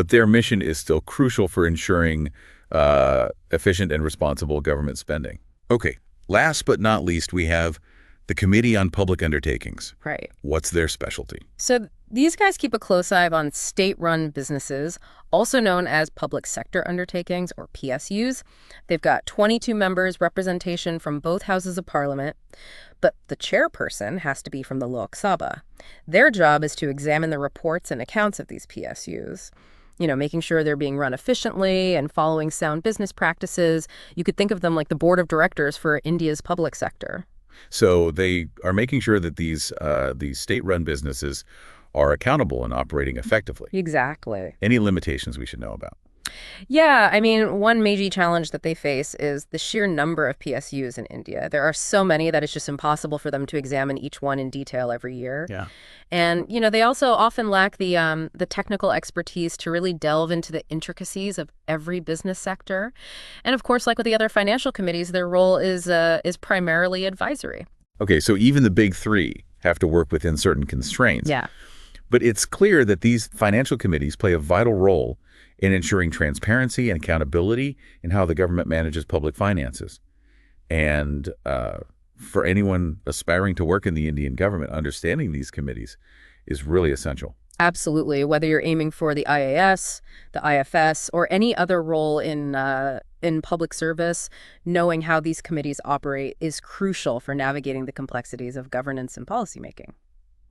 But their mission is still crucial for ensuring efficient and responsible government spending. Okay, last but not least, we have the Committee on Public Undertakings. Right. What's their specialty? So these guys keep a close eye on state-run businesses, also known as public sector undertakings, or PSUs. They've got 22 members, representation from both houses of parliament, but the chairperson has to be from the Lok Sabha. Their job is to examine the reports and accounts of these PSUs, making sure they're being run efficiently and following sound business practices. You could think of them like the board of directors for India's public sector. So they are making sure that these state-run businesses are accountable and operating effectively. Exactly. Any limitations we should know about? Yeah, I mean, one major challenge that they face is the sheer number of PSUs in India. There are so many that it's just impossible for them to examine each one in detail every year. Yeah. And, they also often lack the technical expertise to really delve into the intricacies of every business sector. And of course, like with the other financial committees, their role is primarily advisory. Okay, so even the big three have to work within certain constraints. Yeah. But it's clear that these financial committees play a vital role in ensuring transparency and accountability in how the government manages public finances. And for anyone aspiring to work in the Indian government, understanding these committees is really essential. Absolutely. Whether you're aiming for the IAS, the IFS, or any other role in public service, knowing how these committees operate is crucial for navigating the complexities of governance and policymaking.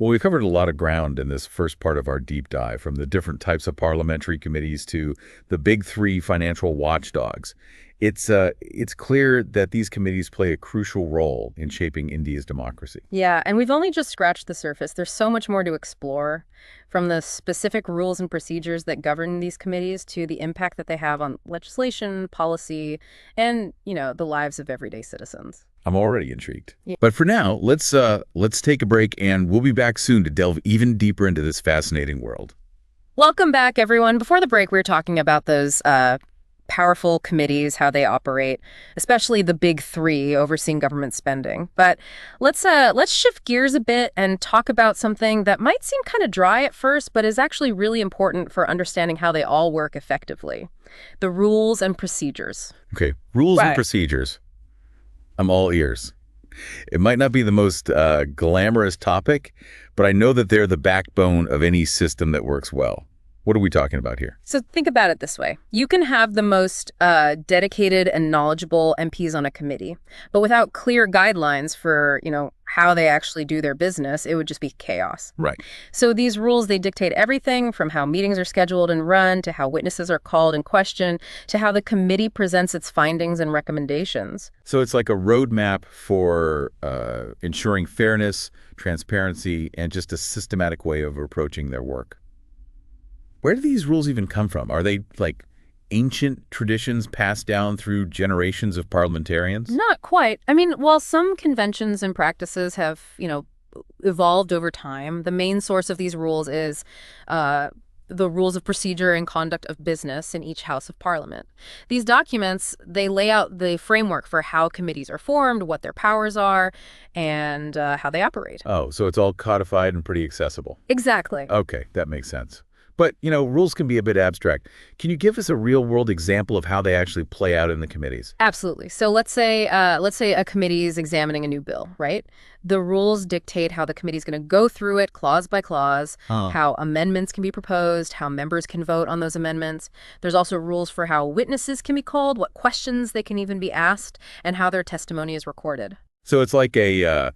Well, we've covered a lot of ground in this first part of our deep dive, from the different types of parliamentary committees to the big three financial watchdogs. It's clear that these committees play a crucial role in shaping India's democracy. Yeah, and we've only just scratched the surface. There's so much more to explore, from the specific rules and procedures that govern these committees to the impact that they have on legislation, policy, and, the lives of everyday citizens. I'm already intrigued. Yeah. But for now, let's take a break, and we'll be back soon to delve even deeper into this fascinating world. Welcome back, everyone. Before the break, we were talking about those powerful committees, how they operate, especially the big three overseeing government spending. But let's shift gears a bit and talk about something that might seem kind of dry at first, but is actually really important for understanding how they all work effectively. The rules and procedures. Okay, rules and Right. procedures. I'm all ears. It might not be the most glamorous topic, but I know that they're the backbone of any system that works well. What are we talking about here? So think about it this way. You can have the most dedicated and knowledgeable MPs on a committee, but without clear guidelines for, how they actually do their business, it would just be chaos. Right. So these rules, they dictate everything from how meetings are scheduled and run, to how witnesses are called and questioned, to how the committee presents its findings and recommendations. So it's like a roadmap for ensuring fairness, transparency, and just a systematic way of approaching their work. Where do these rules even come from? Are they like ancient traditions passed down through generations of parliamentarians? Not quite. I mean, while some conventions and practices have, evolved over time, the main source of these rules is the rules of procedure and conduct of business in each house of parliament. These documents, they lay out the framework for how committees are formed, what their powers are, and how they operate. Oh, so it's all codified and pretty accessible. Exactly. Okay, that makes sense. But, rules can be a bit abstract. Can you give us a real-world example of how they actually play out in the committees? Absolutely. So let's say a committee is examining a new bill, right? The rules dictate how the committee is going to go through it clause by clause, how amendments can be proposed, how members can vote on those amendments. There's also rules for how witnesses can be called, what questions they can even be asked, and how their testimony is recorded. So it's like a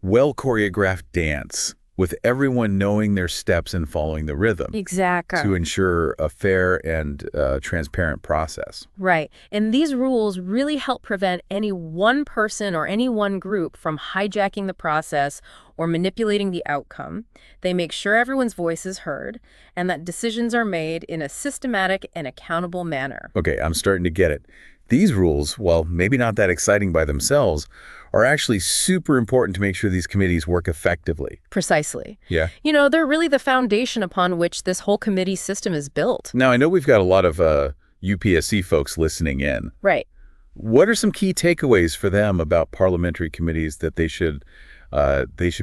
well-choreographed dance, with everyone knowing their steps and following the rhythm. Exactly. To ensure a fair and transparent process. Right. And these rules really help prevent any one person or any one group from hijacking the process or manipulating the outcome. They make sure everyone's voice is heard and that decisions are made in a systematic and accountable manner. Okay, I'm starting to get it. These rules, while maybe not that exciting by themselves, are actually super important to make sure these committees work effectively. Precisely. Yeah. They're really the foundation upon which this whole committee system is built. Now, I know we've got a lot of UPSC folks listening in. Right. What are some key takeaways for them about parliamentary committees that they should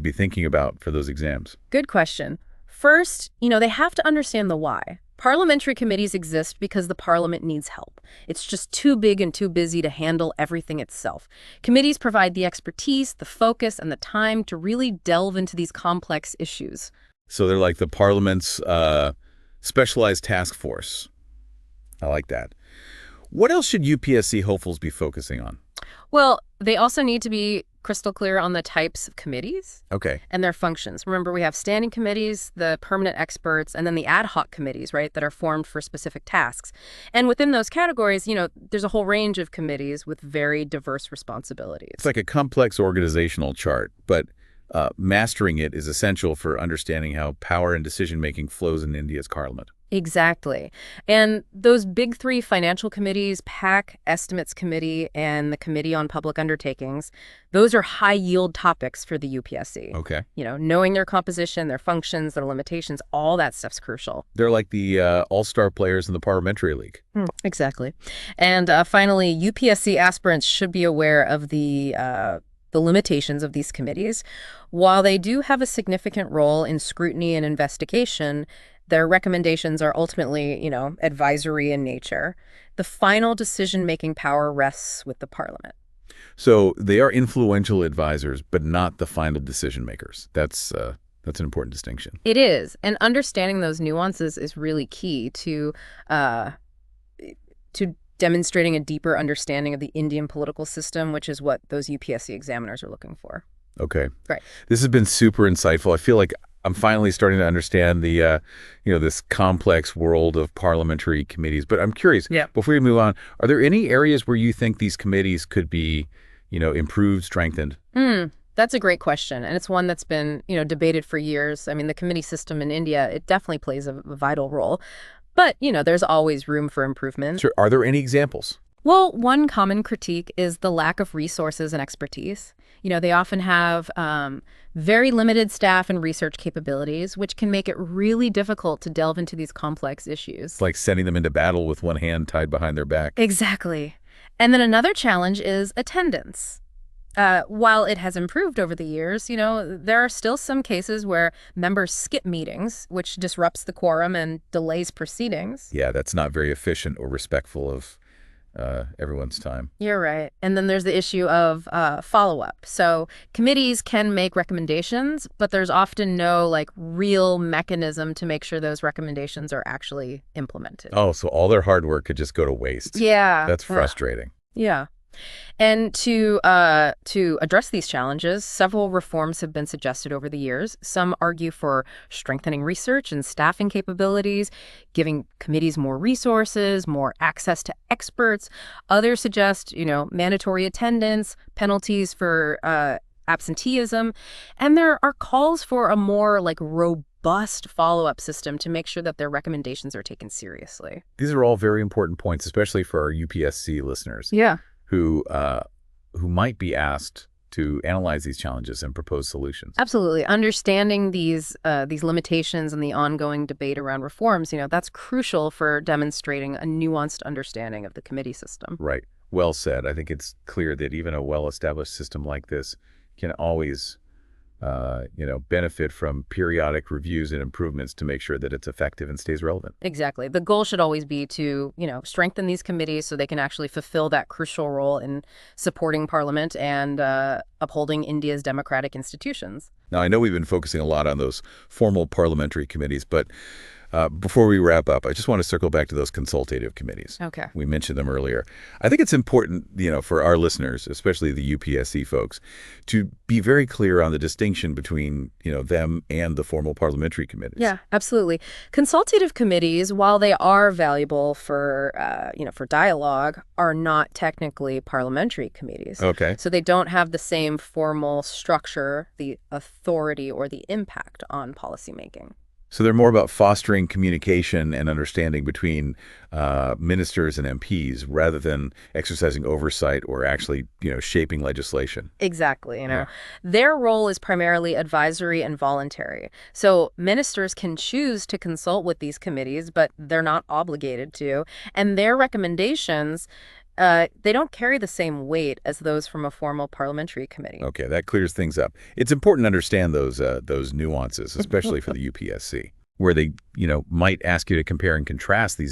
be thinking about for those exams? Good question. First, they have to understand the why. Parliamentary committees exist because the parliament needs help. It's just too big and too busy to handle everything itself. Committees provide the expertise, the focus, and the time to really delve into these complex issues. So they're like the Parliament's specialized task force. I like that. What else should UPSC hopefuls be focusing on? Well, they also need to be crystal clear on the types of committees Okay. and their functions. Remember, we have standing committees, the permanent experts, and then the ad hoc committees, right, that are formed for specific tasks. And within those categories, there's a whole range of committees with very diverse responsibilities. It's like a complex organizational chart, but mastering it is essential for understanding how power and decision-making flows in India's parliament. Exactly. And those big three financial committees, PAC, Estimates Committee, and the Committee on Public Undertakings, those are high-yield topics for the UPSC. Okay. Knowing their composition, their functions, their limitations, all that stuff's crucial. They're like the all-star players in the Parliamentary League. Exactly. And finally, UPSC aspirants should be aware of the limitations of these committees. While they do have a significant role in scrutiny and investigation, their recommendations are ultimately, advisory in nature. The final decision-making power rests with the parliament. So they are influential advisors, but not the final decision makers. That's an important distinction. It is. And understanding those nuances is really key to demonstrating a deeper understanding of the Indian political system, which is what those UPSC examiners are looking for. Okay. Right. This has been super insightful. I feel like I'm finally starting to understand the, this complex world of parliamentary committees. But I'm curious, before we move on, are there any areas where you think these committees could be, improved, strengthened? That's a great question. And it's one that's been, debated for years. I mean, the committee system in India, it definitely plays a vital role. But, there's always room for improvement. Sure. Are there any examples? Well, one common critique is the lack of resources and expertise. They often have very limited staff and research capabilities, which can make it really difficult to delve into these complex issues. It's like sending them into battle with one hand tied behind their back. Exactly. And then another challenge is attendance. While it has improved over the years, there are still some cases where members skip meetings, which disrupts the quorum and delays proceedings. Yeah, that's not very efficient or respectful of everyone's time. You're right. And then there's the issue of follow-up. So committees can make recommendations, but there's often no real mechanism to make sure those recommendations are actually implemented. Oh, so all their hard work could just go to waste. Yeah. That's frustrating. Yeah. And to address these challenges, several reforms have been suggested over the years. Some argue for strengthening research and staffing capabilities, giving committees more resources, more access to experts. Others suggest, mandatory attendance, penalties for absenteeism. And there are calls for a more robust follow-up system to make sure that their recommendations are taken seriously. These are all very important points, especially for our UPSC listeners. Yeah. Who might be asked to analyze these challenges and propose solutions. Absolutely. Understanding these limitations and the ongoing debate around reforms, that's crucial for demonstrating a nuanced understanding of the committee system. Right. Well said. I think it's clear that even a well-established system like this can always benefit from periodic reviews and improvements to make sure that it's effective and stays relevant. Exactly. The goal should always be to, strengthen these committees so they can actually fulfill that crucial role in supporting Parliament and upholding India's democratic institutions. Now, I know we've been focusing a lot on those formal parliamentary committees, but before we wrap up, I just want to circle back to those consultative committees. Okay. We mentioned them earlier. I think it's important, for our listeners, especially the UPSC folks, to be very clear on the distinction between, them and the formal parliamentary committees. Yeah, absolutely. Consultative committees, while they are valuable for, for dialogue, are not technically parliamentary committees. Okay. So they don't have the same formal structure, the authority, or the impact on policymaking. So they're more about fostering communication and understanding between ministers and MPs rather than exercising oversight or actually, shaping legislation. Exactly. Yeah. Their role is primarily advisory and voluntary. So ministers can choose to consult with these committees, but they're not obligated to. And their recommendations, they don't carry the same weight as those from a formal parliamentary committee. Okay, that clears things up. It's important to understand those nuances, especially for the UPSC. where they, might ask you to compare and contrast these